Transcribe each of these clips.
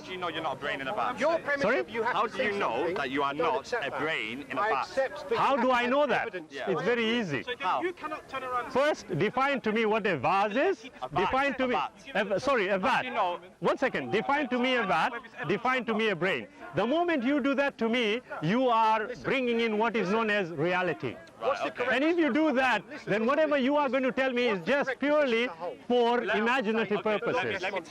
do you know you're not a brain in a vat? Your premise Sorry? of you have How to do you see know something, that you are don't not accept a that. brain in a I vat? accept, but How you do have I to know have that? evidence. It's very easy. So How? you cannot turn around and First, define to me what a vase is. Define to me. Sorry, a vat. you know- 1 second. Define to me a vat. Define to me a brain. The moment you do that to me, you are bringing in what is known as reality. What's the correct And if you do that, then whatever you are going to tell me is just purely for imaginative purposes. Let me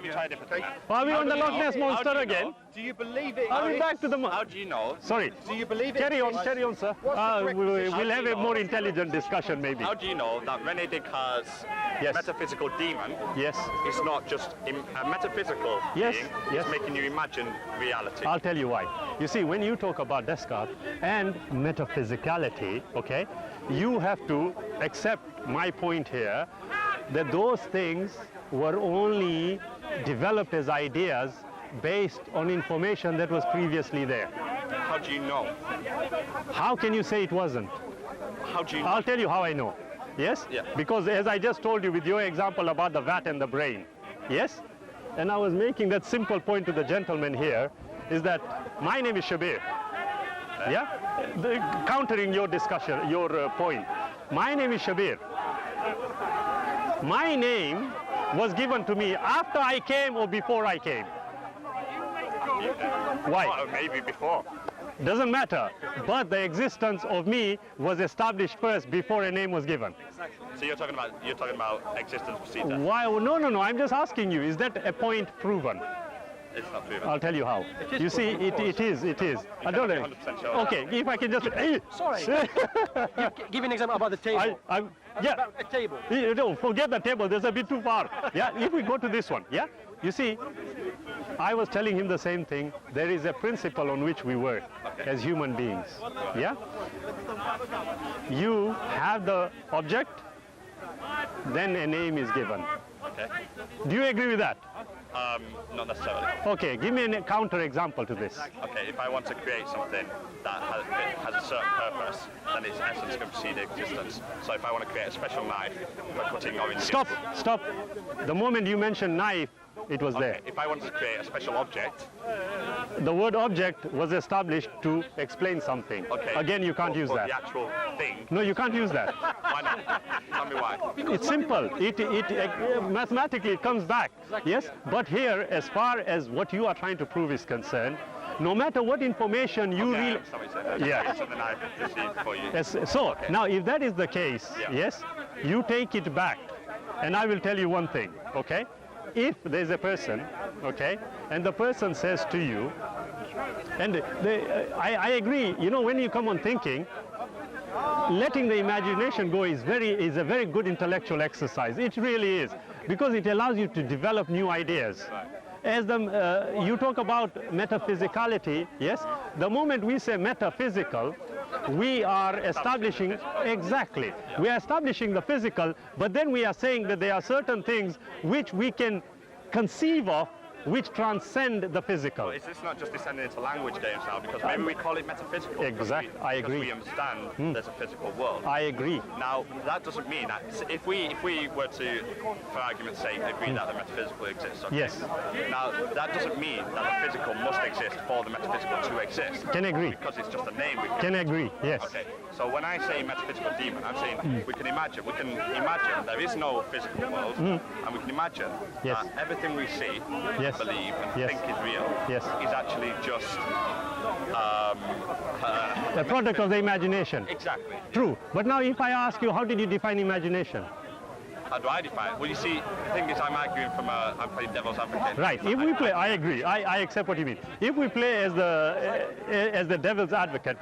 try a different thing. Are we on the Loch Ness Monster How do you again? know? Do you believe it? Are we back to the How do you know? Sorry. Do you believe it? Carry on, sir. What's the correct position? We'll have a more intelligent discussion, maybe. How do you know that René Descartes' Yes. metaphysical demon Yes. is not just a metaphysical Yes, being, yes. it's making you imagine reality? I'll tell you why. You see, when you talk about Descartes and metaphysicality, okay, you have to accept my point here that those things were only developed as ideas based on information that was previously there. How do you know? How can you say it wasn't? How do you know? I'll tell you how I know. Yes? Yeah. Because as I just told you with your example about the vat and the brain. Yes? And I was making that simple point to the gentleman here is that my name is Shabir. Yeah? Countering your discussion, your point. My name is Shabir. My name was given to me after I came or before I came. Why? Well, maybe before. Doesn't matter. But the existence of me was established first before a name was given. So you're talking about existence procedure. Why? No. I'm just asking you, is that a point proven? It's not proven. I'll tell you how. You see, it is. I don't know. 100% sure. Okay, if I can just... Sorry. Give an example about the table. Yeah. About a table. You don't forget the table, there's a bit too far. Yeah, if we go to this one, yeah? You see, I was telling him the same thing. There is a principle on which we work as human beings. Yeah? You have the object, then a name is given. Okay. Do you agree with that? Not necessarily. Okay, give me a counter example to this. Okay, if I want to create something that has a certain purpose, then its essence can precede existence. So if I want to create a special knife for cutting oranges... Stop. The moment you mentioned knife, it was there. If I wanted to create a special object... The word object was established to explain something. Okay. Again, you can't use that. The actual thing... No, you can't use that. Why not? Tell me why. It's simple. Mathematically, it comes back. Yes, but here, as far as what you are trying to prove is concerned, no matter what information you really... Yeah. It's something I received for you. Yes, so, now if that is the case, yes, you take it back. And I will tell you one thing, okay? If there's a person, okay, and the person says to you, and I agree, you know, when you come on thinking, letting the imagination go is a very good intellectual exercise. It really is, because it allows you to develop new ideas. As you talk about metaphysicality, yes, the moment we say metaphysical, we are establishing, exactly, we are establishing the physical, but then we are saying that there are certain things which we can conceive of which transcend the physical. Is this not just descending into language games now? Because maybe we call it metaphysical. Exactly, I agree. Because we understand there's a physical world. I agree. Now, that doesn't mean that if we were to, for argument's sake, agree that the metaphysical exists. Okay? Yes. Now, that doesn't mean that the physical must exist for the metaphysical to exist. Can agree. Because it's just a name. Can agree, yes. Okay. So when I say metaphysical demon, I'm saying we can imagine there is no physical world, and we can imagine that everything we see, believe, and think is real is actually just the product of the imagination. Exactly. True. But now if I ask you, how did you define imagination? How do I define it? Well, you see, the thing is, I'm arguing I'm playing devil's advocate. Right. If we play, I agree. I accept what you mean. If we play as the devil's advocate,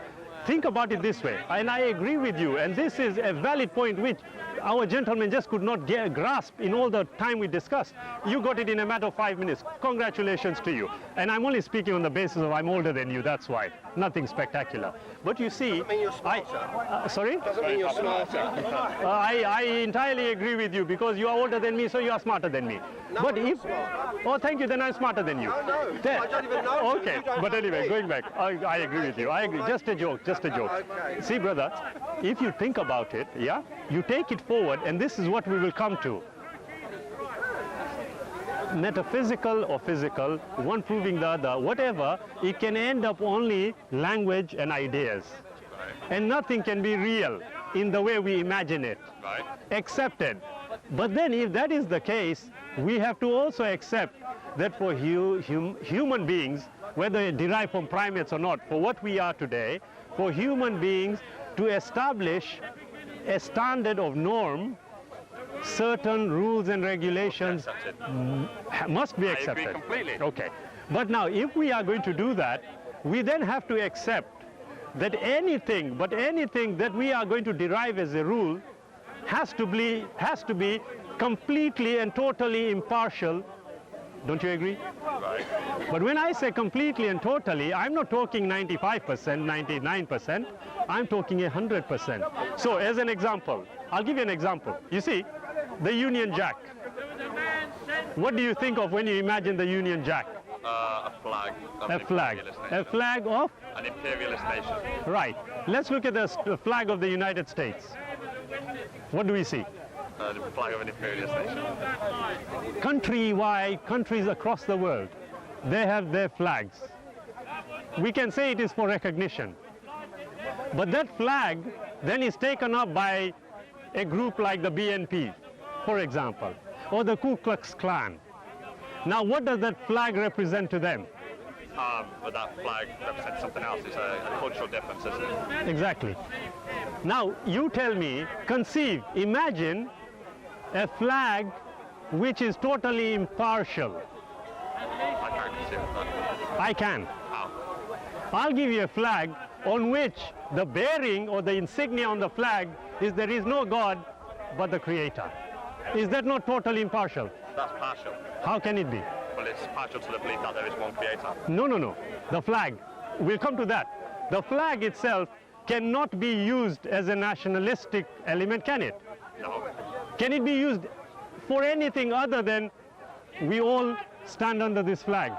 think about it this way, and I agree with you, and this is a valid point which our gentleman just could not grasp in all the time we discussed. You got it in a matter of 5 minutes. Congratulations to you. And I'm only speaking on the basis of I'm older than you, that's why. Nothing spectacular. But you see... Doesn't mean you're smarter. Sorry? Doesn't mean you're smarter. I entirely agree with you, because you are older than me, so you are smarter than me. No, but I'm if... not smart. Oh, thank you, then I'm smarter than you. No, I don't even know. Okay, You don't but have anyway, me. going back, I agree with you. I agree. Just a joke, just a joke. Okay. See, brother, if you think about it, yeah, you take it forward, and this is what we will come to. metaphysical or physical, one proving the other, whatever, it can end up only language and ideas. Right. And nothing can be real in the way we imagine it. Right. Accepted. But then if that is the case, we have to also accept that for human beings, whether derived from primates or not, for what we are today, for human beings to establish a standard of norm, certain rules and regulations must be accepted. I agree completely. Okay. But now, if we are going to do that, we then have to accept that anything that we are going to derive as a rule has to be completely and totally impartial. Don't you agree? Right. But when I say completely and totally, I'm not talking 95%, 99%, I'm talking 100%. So as an example, I'll give you an example. You see, the Union Jack. What do you think of when you imagine the Union Jack? A flag. A flag. A flag of? An imperialist nation. Right. Let's look at the flag of the United States. What do we see? The flag of an imperialist nation. Countrywide, countries across the world, they have their flags. We can say it is for recognition. But that flag then is taken up by a group like the BNP, for example, or the Ku Klux Klan. Now, what does that flag represent to them? But that flag represents something else. It's a cultural difference, isn't it? Exactly. Now, you tell me, imagine a flag which is totally impartial. I can't conceive of that. I can. How? I'll give you a flag on which the bearing or the insignia on the flag is there is no God but the Creator. Is that not totally impartial? That's partial. How can it be? Well, it's partial to the belief that there is one creator. No. The flag. We'll come to that. The flag itself cannot be used as a nationalistic element, can it? No. Can it be used for anything other than we all stand under this flag?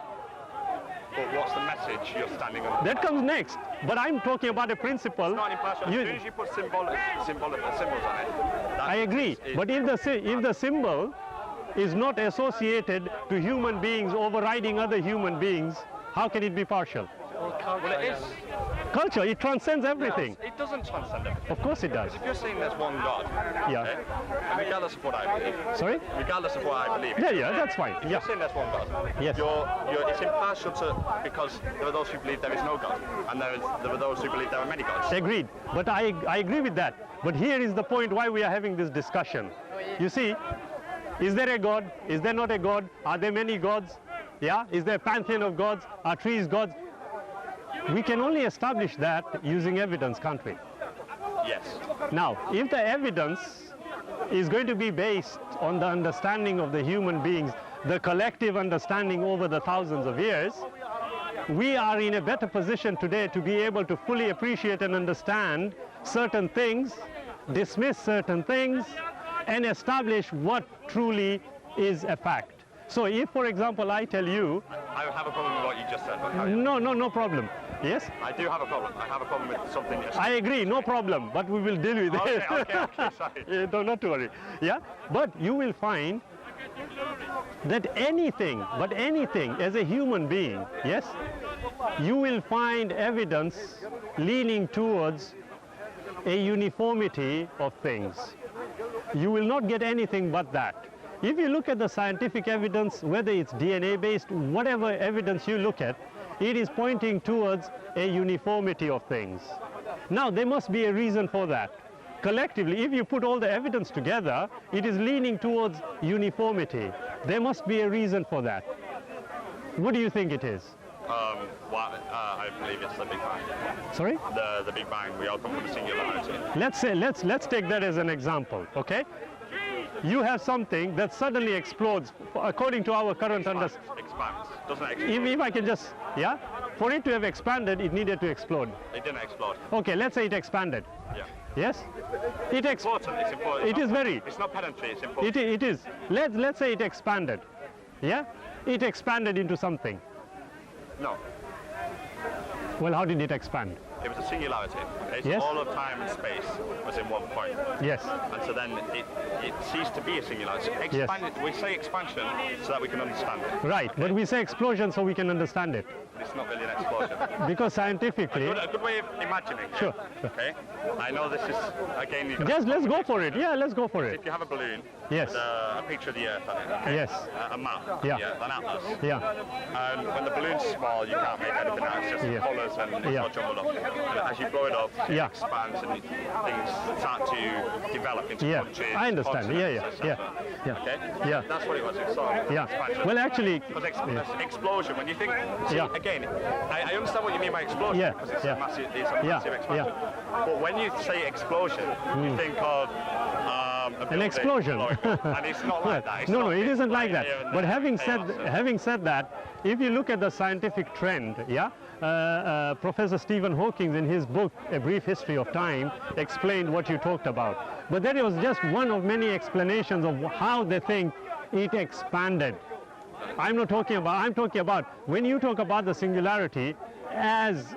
But what's the message you're standing on? That comes next. But I'm talking about a principle. It's not impartial. As soon as you put symbols on it. I agree. But if the symbol is not associated to human beings overriding other human beings, how can it be partial? Well, it is. Culture, it transcends everything. It doesn't transcend everything. Of course it does. If you're saying there's one God, Yeah. okay, and regardless of what I believe, Sorry? regardless of what I believe, Yeah, that's fine. if Yeah. you're saying there's one God, Yes. it's impartial because there are those who believe there is no God, and there are those who believe there are many gods. Agreed. But I agree with that. But here is the point why we are having this discussion. You see, is there a God? Is there not a God? Are there many gods? Yeah? Is there a pantheon of gods? Are trees gods? We can only establish that using evidence, can't we? Yes. Now, if the evidence is going to be based on the understanding of the human beings, the collective understanding over the thousands of years, we are in a better position today to be able to fully appreciate and understand certain things, dismiss certain things, and establish what truly is a fact. So if, for example, I tell you... I have a problem with what you just said. No problem. Yes? I do have a problem. I have a problem with something. I agree, no problem, but we will deal with it. Okay, sorry. Yeah, not to worry. Yeah? But you will find that anything, as a human being, yes, you will find evidence leaning towards a uniformity of things. You will not get anything but that. If you look at the scientific evidence, whether it's DNA-based, whatever evidence you look at, it is pointing towards a uniformity of things. Now, there must be a reason for that. Collectively, if you put all the evidence together, it is leaning towards uniformity. There must be a reason for that. What do you think it is? I believe it's the Big Bang. Sorry? The Big Bang. We all come from a singularity. Let's take that as an example, okay? You have something that suddenly explodes according to our current understanding. Expands. Doesn't explode. If I can just, yeah? For it to have expanded, it needed to explode. It didn't explode. Okay, let's say it expanded. Yeah. Yes? It Important. It's important. It is very. It's not pedantry. It's important. It is. Let's say it expanded. Yeah? It expanded into something. No. Well, how did it expand? it was a singularity. Okay? So Yes. all of time and space was in one point. Yes. And so then it ceased to be a singularity. We say expansion so that we can understand it. Right, but we say explosion so we can understand it. It's not really an explosion. Because scientifically... A good way of imagining it. Sure. Okay? I know this is, again... you Just let's go for it. Yeah, let's go for it. If you have a balloon, Yes. with a picture of the Earth on it, okay? Yes. A map, Yeah. an atlas. Yeah. And when the balloon's small, you can't make anything out. It's just Yeah. colours and it's Yeah. all jumbled up. And as you blow it up, Yeah. it expands and things start to develop into Yeah, countries. I understand. Yeah, continents, yeah, etc. yeah. Okay? Yeah. That's what it was. It's sort of Yeah. expansion. Well, actually... Because explosion, when you think, see, Yeah. again, I understand what you mean by explosion, Yeah, because it's yeah. a massive, Yeah, expansion. But when you say explosion, you think of a building explosion. blowing up. And it's not like that. It's No, not no, it big isn't like fire that. here and But there, having chaos. said that, if you look at the scientific trend, yeah, Professor Stephen Hawking in his book, A Brief History of Time, explained what you talked about. But that was just one of many explanations of how they think it expanded. I'm talking about when you talk about the singularity as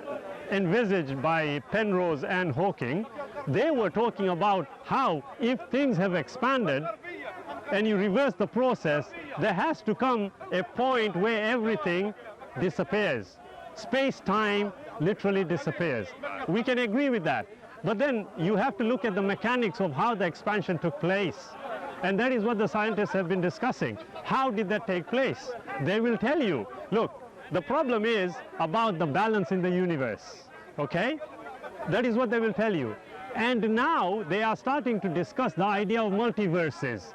envisaged by Penrose and Hawking, they were talking about how if things have expanded and you reverse the process, there has to come a point where everything disappears. Space-time literally disappears. We can agree with that. But then you have to look at the mechanics of how the expansion took place. And that is what the scientists have been discussing. How did that take place? They will tell you, look, the problem is about the balance in the universe, okay? That is what they will tell you. And now they are starting to discuss the idea of multiverses,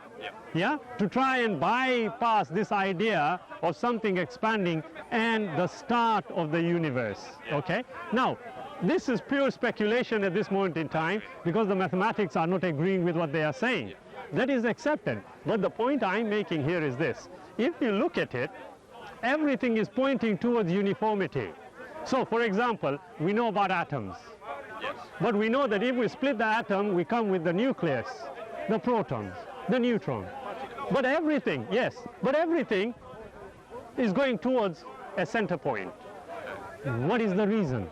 yeah? To try and bypass this idea of something expanding and the start of the universe, okay? Now, this is pure speculation at this moment in time because the mathematics are not agreeing with what they are saying. That is accepted. But the point I'm making here is this. If you look at it, everything is pointing towards uniformity. So, for example, we know about atoms. Yes. But we know that if we split the atom, we come with the nucleus, the protons, the neutron. But everything, yes, but everything is going towards a center point. What is the reason?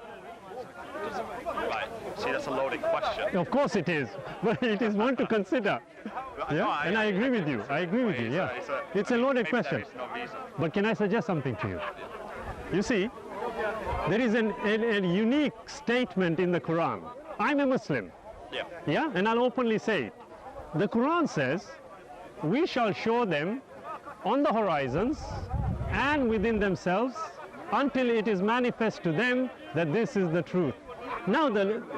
Right. See, that's a loaded question. Of course it is, but it is one to consider. Yeah, and I agree with you. I agree with you, yeah. It's a loaded question. There is no reason. But can I suggest something to you? You see, there is a unique statement in the Quran. I'm a Muslim, Yeah. yeah, and I'll openly say it. The Quran says, we shall show them on the horizons and within themselves until it is manifest to them that this is the truth. Now,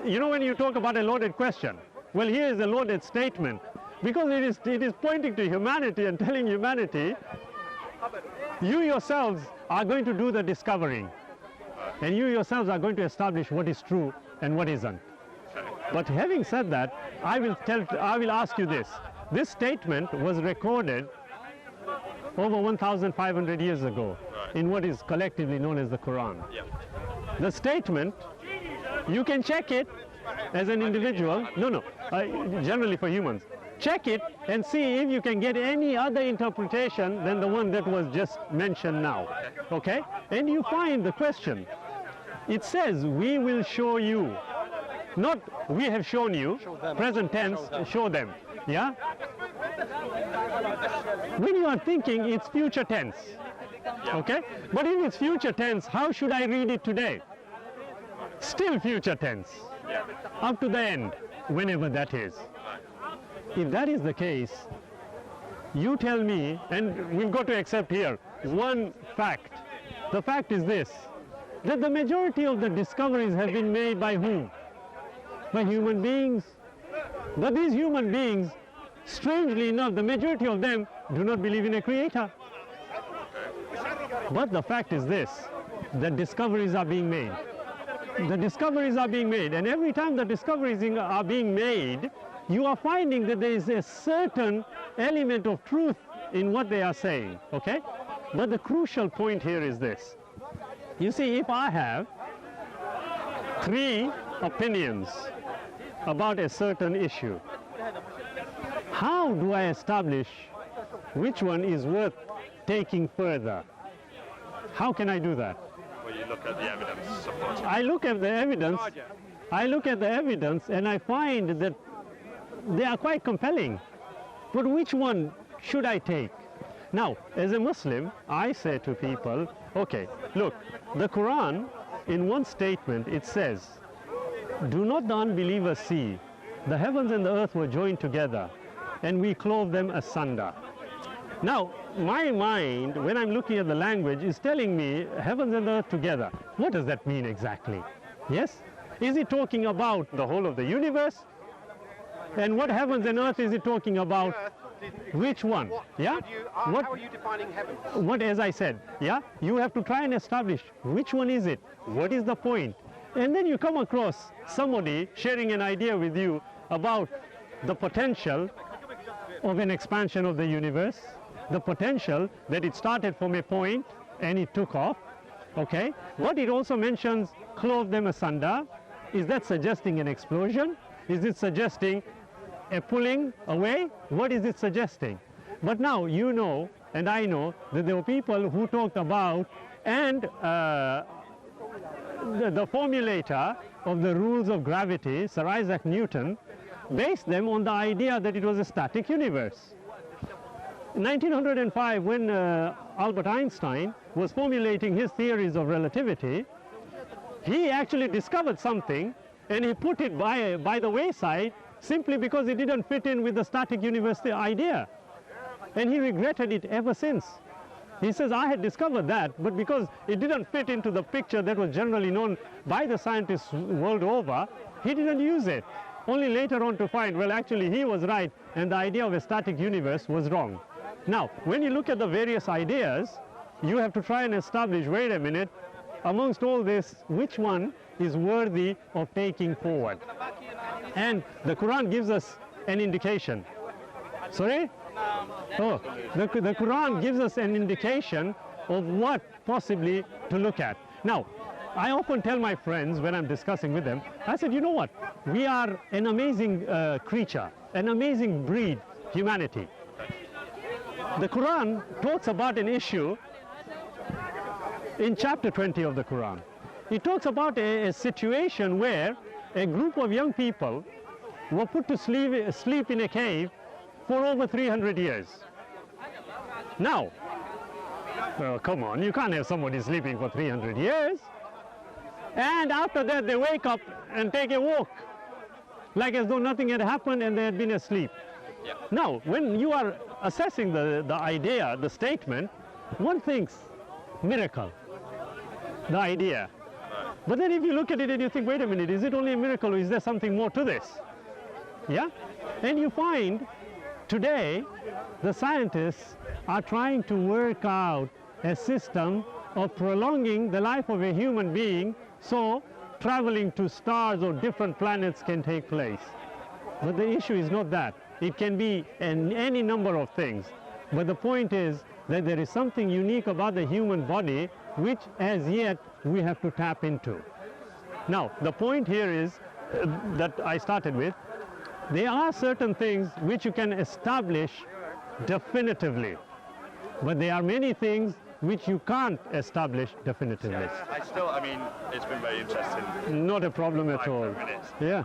you know when you talk about a loaded question, well, here is a loaded statement because it is pointing to humanity and telling humanity, you yourselves are going to do the discovering and you yourselves are going to establish what is true and what isn't. But having said that, I will ask you this. This statement was recorded over 1,500 years ago in what is collectively known as the Quran. Yeah. The statement, you can check it as an individual. No, generally for humans. Check it and see if you can get any other interpretation than the one that was just mentioned now. Okay? And you find the question. It says, we will show you. Not we have shown you, present tense, show them. Yeah? When you are thinking, it's future tense. Okay? But if it's future tense, how should I read it today? Still future tense. Up to the end, whenever that is. If that is the case, you tell me, and we've got to accept here one fact. The fact is this, that the majority of the discoveries have been made by whom? By human beings. But these human beings, strangely enough, the majority of them do not believe in a creator. But the fact is this, that discoveries are being made. The discoveries are being made, and every time the discoveries are being made, you are finding that there is a certain element of truth in what they are saying, okay? But the crucial point here is this. You see, if I have 3 opinions about a certain issue, how do I establish which one is worth taking further? How can I do that? Well, you look at the evidence supporting it? I look at the evidence. I look at the evidence and I find that they are quite compelling. But which one should I take? Now, as a Muslim, I say to people, okay, look, the Quran, in one statement, it says, do not the unbelievers see, the heavens and the earth were joined together, and we clove them asunder. Now, my mind, when I'm looking at the language, is telling me heavens and earth together. What does that mean exactly? Yes? Is it talking about the whole of the universe? And what heavens and earth is it talking about? Which one? Yeah? How are you defining heaven? What, as I said, yeah? You have to try and establish which one is it? What is the point? And then you come across somebody sharing an idea with you about the potential of an expansion of the universe, the potential that it started from a point and it took off, okay? But it also mentions clove them asunder. Is that suggesting an explosion? Is it suggesting a pulling away? What is it suggesting? But now you know, and I know, that there were people who talked about, and the formulator of the rules of gravity, Sir Isaac Newton, based them on the idea that it was a static universe. In 1905, when Albert Einstein was formulating his theories of relativity, he actually discovered something and he put it by the wayside simply because it didn't fit in with the static universe idea. And he regretted it ever since. He says, I had discovered that, but because it didn't fit into the picture that was generally known by the scientists world over, he didn't use it. Only later on to find, well, actually he was right and the idea of a static universe was wrong. Now, when you look at the various ideas, you have to try and establish, wait a minute, amongst all this, which one is worthy of taking forward? And the Quran gives us an indication. Sorry? Oh, the Quran gives us an indication of what possibly to look at. Now, I often tell my friends when I'm discussing with them, I said, you know what? We are an amazing creature, an amazing breed, humanity. The Quran talks about an issue in chapter 20 of the Quran. It talks about a situation where a group of young people were put to sleep in a cave for over 300 years. Now, come on, you can't have somebody sleeping for 300 years. And after that, they wake up and take a walk, like as though nothing had happened and they had been asleep. Yeah. Now, when you are assessing the idea, the statement, one thinks miracle, the idea. Right. But then if you look at it and you think, wait a minute, is it only a miracle or is there something more to this? Yeah? And you find today the scientists are trying to work out a system of prolonging the life of a human being so traveling to stars or different planets can take place. But the issue is not that. It can be any number of things. But the point is that there is something unique about the human body which as yet we have to tap into. Now, the point here is that I started with, there are certain things which you can establish definitively, but there are many things which you can't establish definitively. I mean, it's been very interesting. Not a problem at 5 all. minutes. Yeah.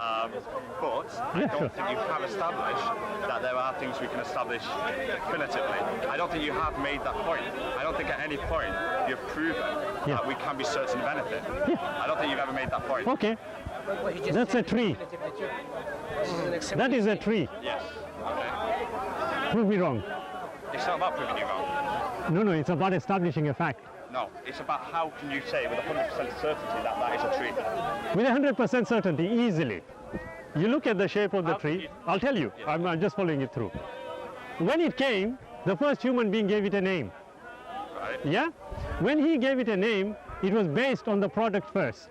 But I don't think you have established that there are things we can establish definitively. I don't think you have made that point. I don't think at any point you've proven that we can be certain of anything. Yeah. I don't think you've ever made that point. Okay, that's a tree. That is a tree. Yes. Okay. Prove me wrong. It's not about proving you wrong. No, it's about establishing a fact. No, it's about how can you say with 100% certainty that that is a tree. With 100% certainty, easily. You look at the shape of the tree, I'll tell you, I'm just following it through. When it came, the first human being gave it a name. Right. Yeah? When he gave it a name, it was based on the product first.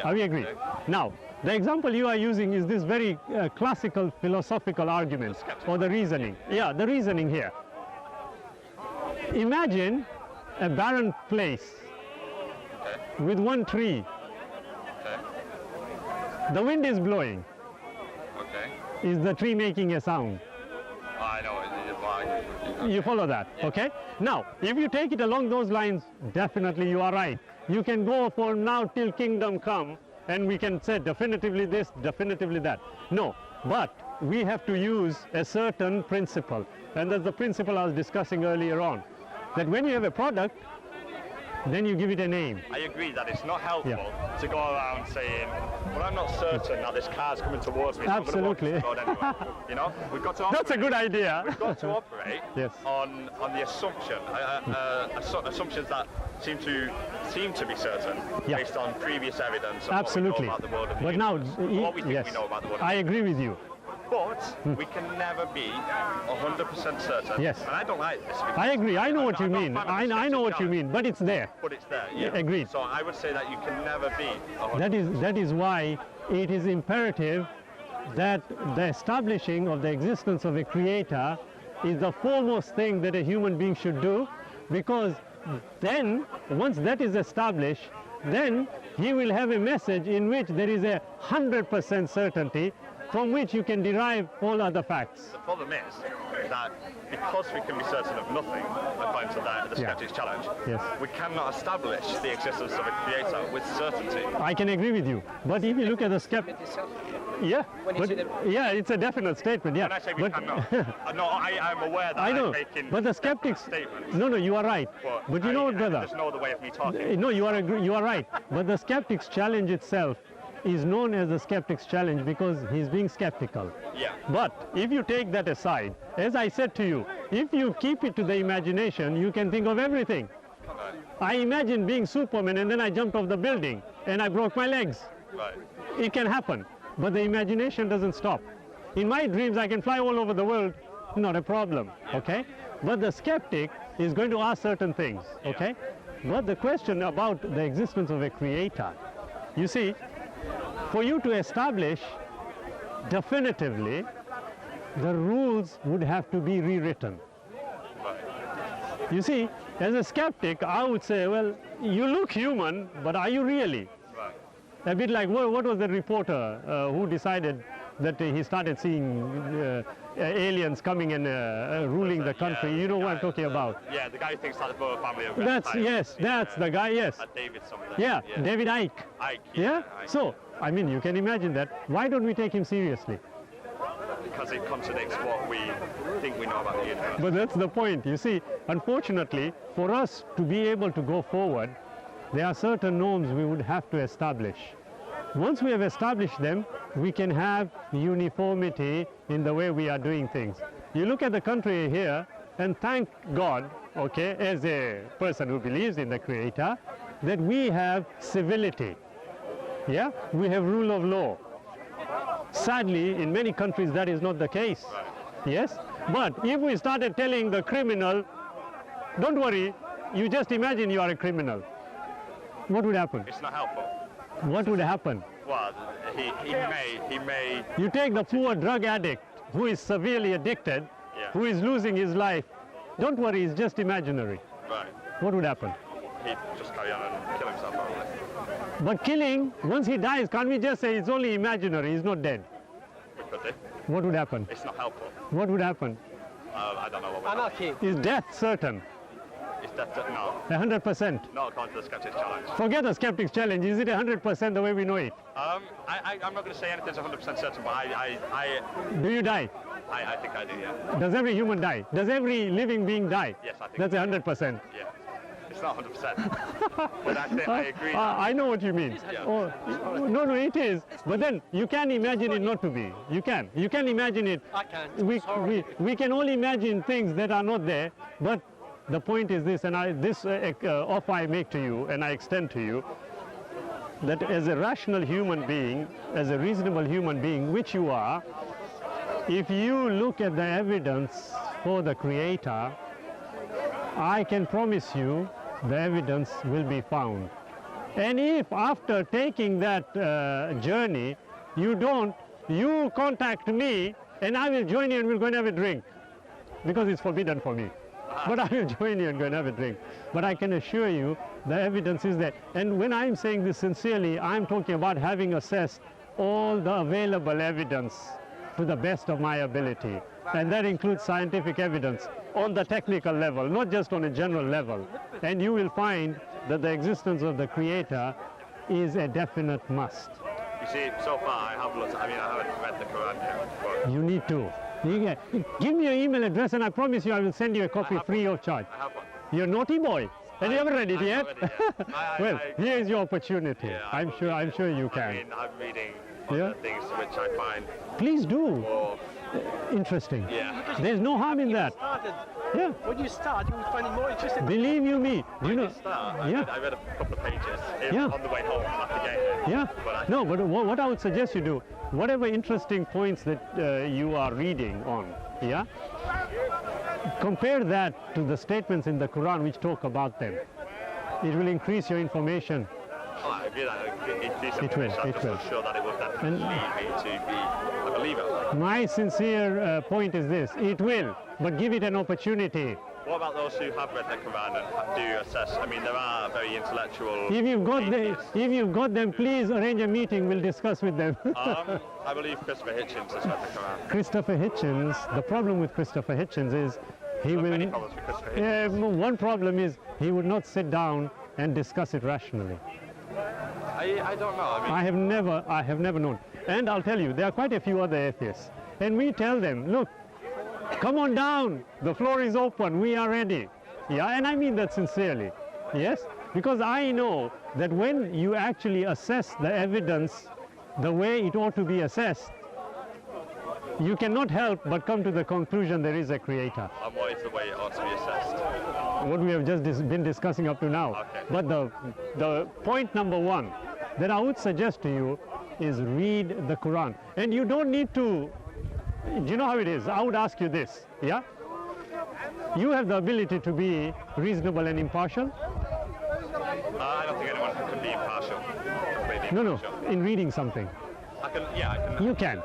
Are we agreed? Okay. Now, the example you are using is this very classical philosophical argument or the reasoning. Yeah, the reasoning here. Imagine a barren place with one tree. Okay. The wind is blowing. Okay. Is the tree making a sound? I know. You follow that, okay? Now, if you take it along those lines, definitely you are right. You can go from now till kingdom come, and we can say definitively this, definitively that. No, but we have to use a certain principle, and that's the principle I was discussing earlier on, that when you have a product, then you give it a name. I agree that it's not helpful to go around saying, well, I'm not certain that this car's coming towards me, so Absolutely. I'm going to walk anyway. You know, we've got to operate. That's a good idea. We've got to operate Yes. on the assumption, assumptions that seem to be certain based on previous evidence of Absolutely. what we know about the world of the But now, universe, what we think we know about the world of I the agree with you. But we can never be 100% certain. Yes. And I don't like this. I agree. I know what you I'm not a mean. fan of I know what you challenge. mean. But it's there. But it's there, yeah. Agreed. So I would say that you can never be 100%. That is why it is imperative that the establishing of the existence of a creator is the foremost thing that a human being should do, because then, once that is established, then he will have a message in which there is a 100% certainty from which you can derive all other facts. The problem is that because we can be certain of nothing, according to the Skeptics Challenge, we cannot establish the existence of a creator with certainty. I can agree with you. But if you look at the it's a definite statement, When I say we cannot, I'm aware that I know, I'm making but the skeptics, statements. no, you are right. But you know what, brother? There's no other way of me talking. No, you are right. But the Skeptics Challenge itself is known as the Skeptics Challenge because he's being skeptical. Yeah. But if you take that aside, as I said to you, if you keep it to the imagination, you can think of everything. Right. I imagine being Superman and then I jumped off the building and I broke my legs. Right. It can happen, but the imagination doesn't stop. In my dreams, I can fly all over the world, not a problem, okay? But the skeptic is going to ask certain things, okay? But the question about the existence of a creator, you see, for you to establish definitively, the rules would have to be rewritten. Right. You see, as a skeptic, I would say, well, you look human, but are you really? Right. A bit like, what was the reporter who decided that he started seeing aliens coming and ruling the country? You know what I'm talking about? Yeah, the guy who thinks that the Boer family are That's the guy, yes. David something. Yeah, David Icke. Icke, Yeah? Icke. So, I mean, you can imagine that. Why don't we take him seriously? Because it contradicts what we think we know about the universe. But that's the point. You see, unfortunately, for us to be able to go forward, there are certain norms we would have to establish. Once we have established them, we can have uniformity in the way we are doing things. You look at the country here, and thank God, okay, as a person who believes in the Creator, that we have civility. Yeah, we have rule of law. Sadly, in many countries that is not the case. Right. Yes, but if we started telling the criminal, don't worry, you just imagine you are a criminal, what would happen? It's not helpful. What would happen? Well, he may. You take the poor drug addict who is severely addicted, who is losing his life. Don't worry, it's just imaginary. Right. What would happen? He'd just carry on and kill himself, probably. But killing, once he dies, can't we just say it's only imaginary, he's not dead? We could do. What would happen? It's not helpful. What would happen? I don't know what would Anarchy. Is death certain? It's definitely no. 100%. Not according to the Skeptics Challenge. Forget the Skeptics Challenge. Is it 100% the way we know it? I'm not going to say anything's 100% certain, but I Do you die? think I do, yeah. Does every human die? Does every living being die? Yes, I think That's 100%. Yeah. It's not 100%. But I agree. I know what you mean. Yeah. Oh, no, it is. But then you can imagine it not to be. You can imagine it. I can't. We can all imagine things that are not there. But the point is this, and this offer I make to you, and I extend to you, that as a rational human being, as a reasonable human being, which you are, if you look at the evidence for the Creator, I can promise you the evidence will be found. And if after taking that journey, you contact me and I will join you and we'll go and have a drink, because it's forbidden for me. But I will join you and go and have a drink. But I can assure you the evidence is there. And when I'm saying this sincerely, I'm talking about having assessed all the available evidence to the best of my ability. and that includes scientific evidence on the technical level, not just on a general level. And you will find that the existence of the Creator is a definite must. You see, so far I have looked, I haven't read the Quran yet, but You need to. Give me your email address and I promise you I will send you a copy free of charge. I have one. You're a naughty boy. And you haven't read it yet? Well, here is your opportunity. Yeah, I'm sure you can. I'm reading other things which I find Please do. more, Interesting. yeah. There's no harm in that. Yeah. When you start, you will find it more interesting. Believe you me. Do you know? I read a couple of pages on the way home after getting it. Yeah. But No, but what I would suggest you do, whatever interesting points that you are reading on, yeah, compare that to the statements in the Quran which talk about them. It will increase your information. I agree that It will. I'm just sure that it will definitely lead me to be a believer. My sincere point is this: it will, but give it an opportunity. What about those who have read the Quran and do assess? I mean, there are very intellectual. If you've got them, please arrange a meeting. We'll discuss with them. I believe Christopher Hitchens has read the Quran. Christopher Hitchens. The problem with Christopher Hitchens is he will. Many problems with Christopher Hitchens. One problem is he would not sit down and discuss it rationally. I don't know. I mean, I have never known. And I'll tell you, there are quite a few other atheists. And we tell them, look, come on down. The floor is open. We are ready. Yeah, and I mean that sincerely. Yes, because I know that when you actually assess the evidence the way it ought to be assessed, you cannot help but come to the conclusion there is a Creator. and what is the way it ought to be assessed? What we have just been discussing up to now. Okay. But the point number one that I would suggest to you is read the Quran. And you don't need to, do you know how it is? I would ask you this, yeah? You have the ability to be reasonable and impartial? I don't think anyone can be impartial. Completely No, impartial. in reading something. I can. You can.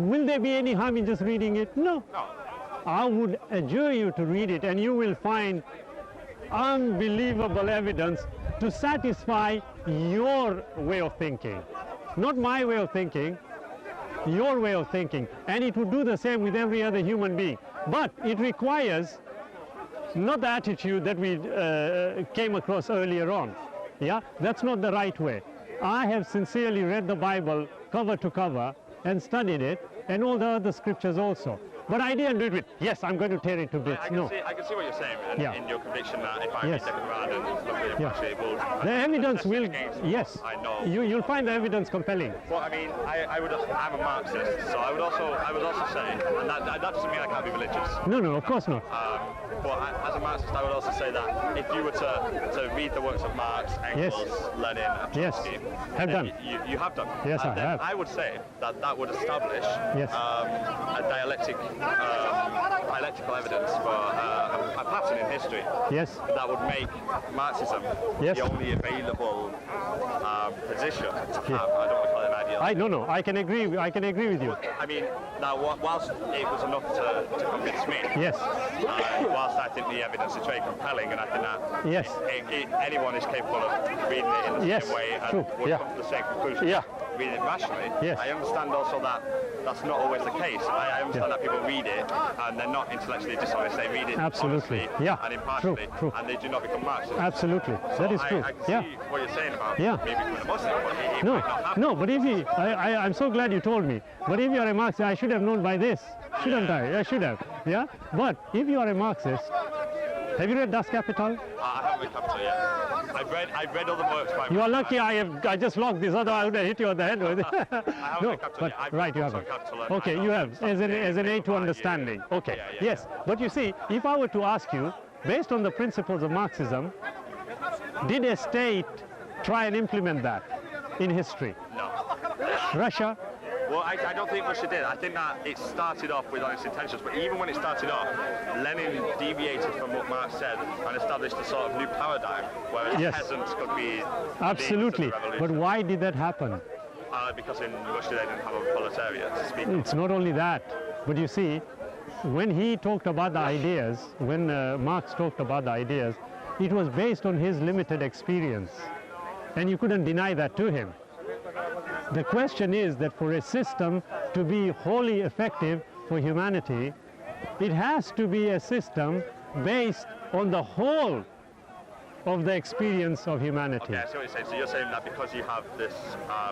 Will there be any harm in just reading it? No. No. I would adjure you to read it and you will find unbelievable evidence to satisfy your way of thinking. Not my way of thinking, your way of thinking. And it would do the same with every other human being. But it requires not the attitude that we came across earlier on. Yeah, that's not the right way. I have sincerely read the Bible cover to cover and studied it, and all the other scriptures also. But I didn't do it with, yes, I'm going to tear it to bits. I No. can see what you're saying in your conviction that if I Yes. read the Quran and look at it, Yeah. actually it will. The evidence will, against yes, I know. you'll find the evidence compelling. Well, I mean, I'm a Marxist, so I would also say, and that doesn't mean I can't be religious. No, of course not. But as a Marxist, I would also say that if you were to read the works of Marx, Engels, Lenin, and Yes. Trotsky, Have then done. You have done. Yes, and I then have. I would say that would establish Yes. a dialectical evidence for a pattern in history Yes. that would make Marxism Yes. the only available position to have. Yeah. I don't want to call it an ideology. No, I can agree with you. I mean, now whilst it was enough to convince me, Yes. whilst I think the evidence is very compelling, and I think that Yes. anyone is capable of reading it in the Yes, same way and true, would yeah. come to the same conclusion, Yeah. reading it rationally. Yes. I understand also that that's not always the case. I understand that people read it and they're not intellectually dishonest. They read it Absolutely, honestly yeah, and impartially, true. and they do not become Marxists. Absolutely, that is true. I can Yeah. see what you're saying about Yeah. maybe becoming a Muslim, but it No, might not happen. no, but if you, I'm so glad you told me. But if you are a Marxist, I should have known by this, shouldn't I? I should have, yeah? But if you are a Marxist, have you read Das Kapital? I haven't read Capital yet. I've read other works by You are lucky I just logged this, otherwise I would have hit you on the head with it. I haven't No, read Capital but yet. I've right, read you books haven't. on Capital and Okay, I you know have, as an aid to understanding. Okay, Yeah. yes. But you see, if I were to ask you, based on the principles of Marxism, did a state try and implement that in history? No. Russia? Well, I don't think Russia did. I think that it started off with honest intentions, but even when it started off, Lenin deviated from what Marx said and established a sort of new paradigm where Yes. peasants could be Absolutely. leaders of the But revolution. why did that happen? Because in Russia they didn't have a proletariat to speak of. It's not only that, but you see, when he talked about the ideas, when Marx talked about the ideas, it was based on his limited experience. And you couldn't deny that to him. The question is that for a system to be wholly effective, for humanity, it has to be a system based on the whole of the experience of humanity. Okay, I see what you're saying. So you're saying that because you have this...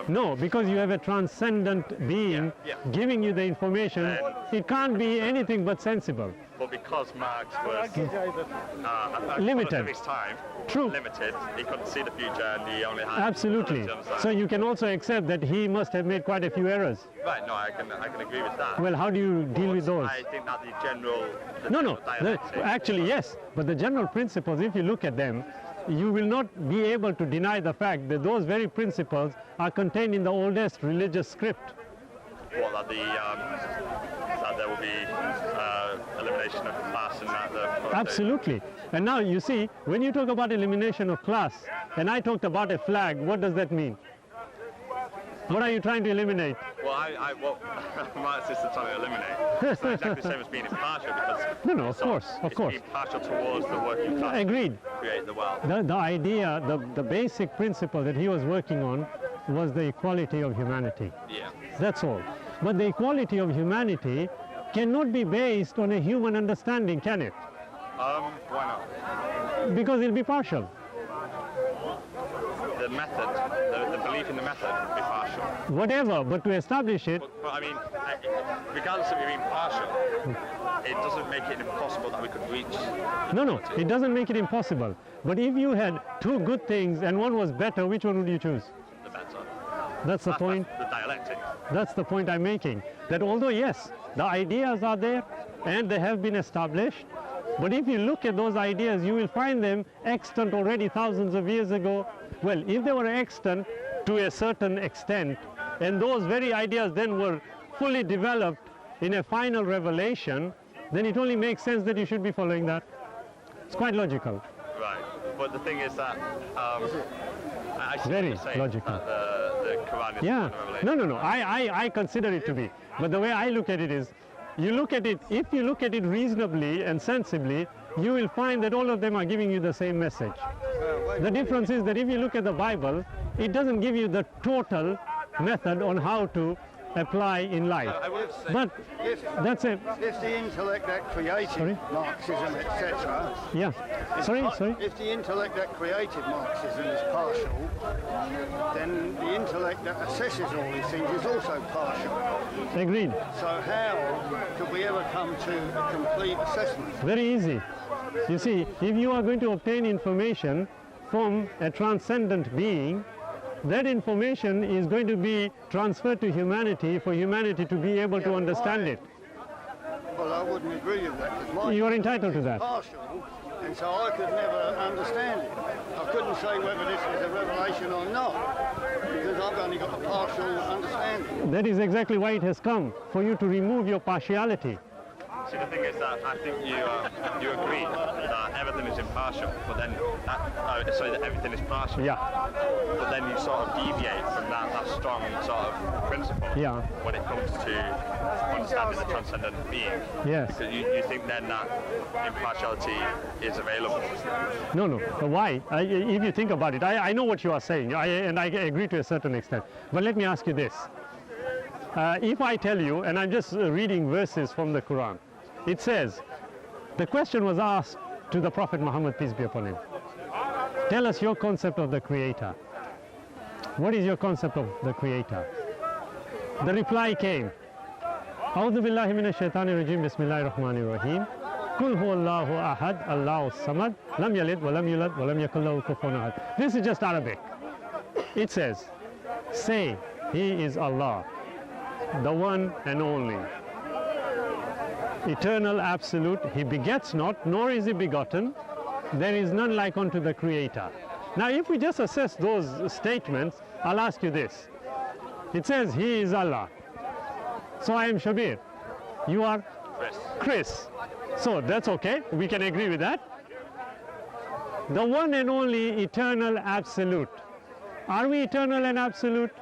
No, because you have a transcendent being giving you the information, it can't be anything but sensible. But because Marx was limited of his time, True. limited, he couldn't see the future and he only had... Absolutely. So you can also accept that he must have made quite a few errors. Right, no, I can agree with that. Well, how do you deal with those? I think that the general... Actually, yes. But the general principles, if you look at them, you will not be able to deny the fact that those very principles are contained in the oldest religious script. What, that that there will be elimination of class and that... Absolutely. And now you see, when you talk about elimination of class, and I talked about a flag, what does that mean? What are you trying to eliminate? Well, what Marxists are trying to eliminate, it's not exactly the same as being impartial, because... No, of course. It's being partial towards the working class. Agreed. To create the wealth. The idea, the basic principle that he was working on was the equality of humanity. Yeah. That's all. But the equality of humanity cannot be based on a human understanding, can it? Why not? Because it'll be partial. The method, the belief in the method will be partial. Whatever, but to establish it... But I mean, regardless of it being partial, it doesn't make it impossible that we could reach... No, it doesn't make it impossible. But if you had two good things and one was better, which one would you choose? The better. That's the point. That's the dialectic. That's the point I'm making. That although, yes, the ideas are there and they have been established, but if you look at those ideas, you will find them extant already thousands of years ago. Well, if they were extant to a certain extent, and those very ideas then were fully developed in a final revelation, then it only makes sense that you should be following that. It's quite logical. Right. But the thing is that I see Very what you're saying, logical. The Quran is Yeah. the revelation. No. I consider it to be. But the way I look at it is, you look at it, if you look at it reasonably and sensibly, you will find that all of them are giving you the same message. The difference is that if you look at the Bible, it doesn't give you the total method on how to apply in life. But that's it. If the intellect that created Marxism, etc. Yeah. Sorry. If the intellect that created Marxism is partial, then the intellect that assesses all these things is also partial. Agreed. So how could we ever come to a complete assessment? Very easy. You see, if you are going to obtain information from a transcendent being, that information is going to be transferred to humanity for humanity to be able to understand it. Well, I wouldn't agree with that, because You are entitled to that. partial, and so I could never understand it. I couldn't say whether this was a revelation or not, because I've only got a partial understanding. That is exactly why it has come, for you to remove your partiality. See, the thing is that I think you agree that everything is impartial, but then that everything is partial. Yeah. But then you sort of deviate from that strong sort of principle. Yeah. When it comes to understanding the transcendent being. Yes. Because you think then that impartiality is available. No. Why? If you think about it, I know what you are saying, and I agree to a certain extent. But let me ask you this. If I tell you, and I'm just reading verses from the Quran, it says, the question was asked to the Prophet Muhammad, peace be upon him. Tell us your concept of the Creator. What is your concept of the Creator? The reply came, A'udhu billahi minash shaitani rajim, bismillahir rahmanir rahim. Kul huwallahu ahad, Allahu samad, lam yalid wa lam yulad wa lam yakul lahu kufuwan ahad. This is just Arabic. It says, say, He is Allah, the one and only, eternal, absolute. He begets not, nor is he begotten. There is none like unto the Creator. Now, if we just assess those statements, I'll ask you this. It says, He is Allah. So I am Shabir. You are Chris. So that's okay. We can agree with that. The one and only eternal, absolute. Are we eternal and absolute?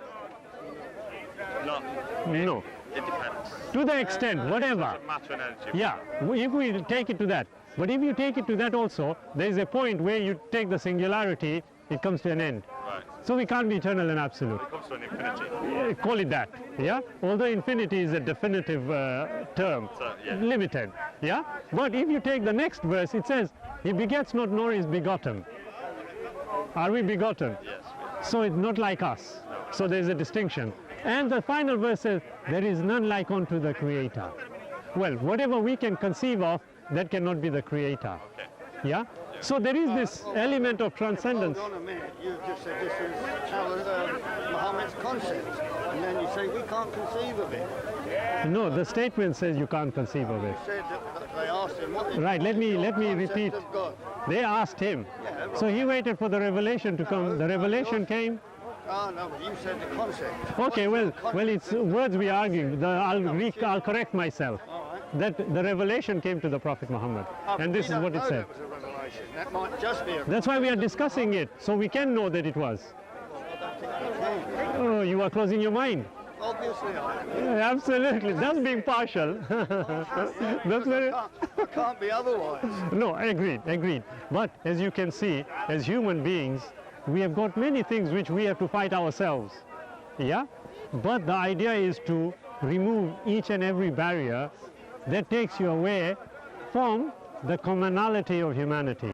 No. It depends. To the extent, whatever. Matter and energy. Yeah, if we take it to that. But if you take it to that also, there is a point where you take the singularity, it comes to an end. Right. So we can't be eternal and absolute. It comes to an infinity. Call it that, yeah? Although infinity is a definitive term, So, yeah. limited, yeah? But if you take the next verse, it says, he begets not nor is begotten. Are we begotten? Yes. So it's not like us. So there's a distinction. And the final verse says, there is none like unto the Creator. Well, whatever we can conceive of, that cannot be the Creator. Okay. Yeah? So there is this element of transcendence. Hold on a minute. You just said this is Muhammad's concept. And then you say we can't conceive of it. No, the statement says you can't conceive of it. You said that they asked him what is Right, let me the repeat. concept of God? They asked him. Yeah, So he waited for the revelation to come. The revelation came. Oh, no, but you said the concept. Okay, well, it's words we are arguing. I'll correct myself. That the revelation came to the Prophet Muhammad. And this is what it said. That was a revelation. That might just be a That's why we are discussing it, so we can know that it was. Oh, you are closing your mind. Obviously, Yeah, absolutely. That's being partial. That's very... it can't be otherwise. No, agreed. But as you can see, as human beings, we have got many things which we have to fight ourselves. Yeah? But the idea is to remove each and every barrier that takes you away from the commonality of humanity.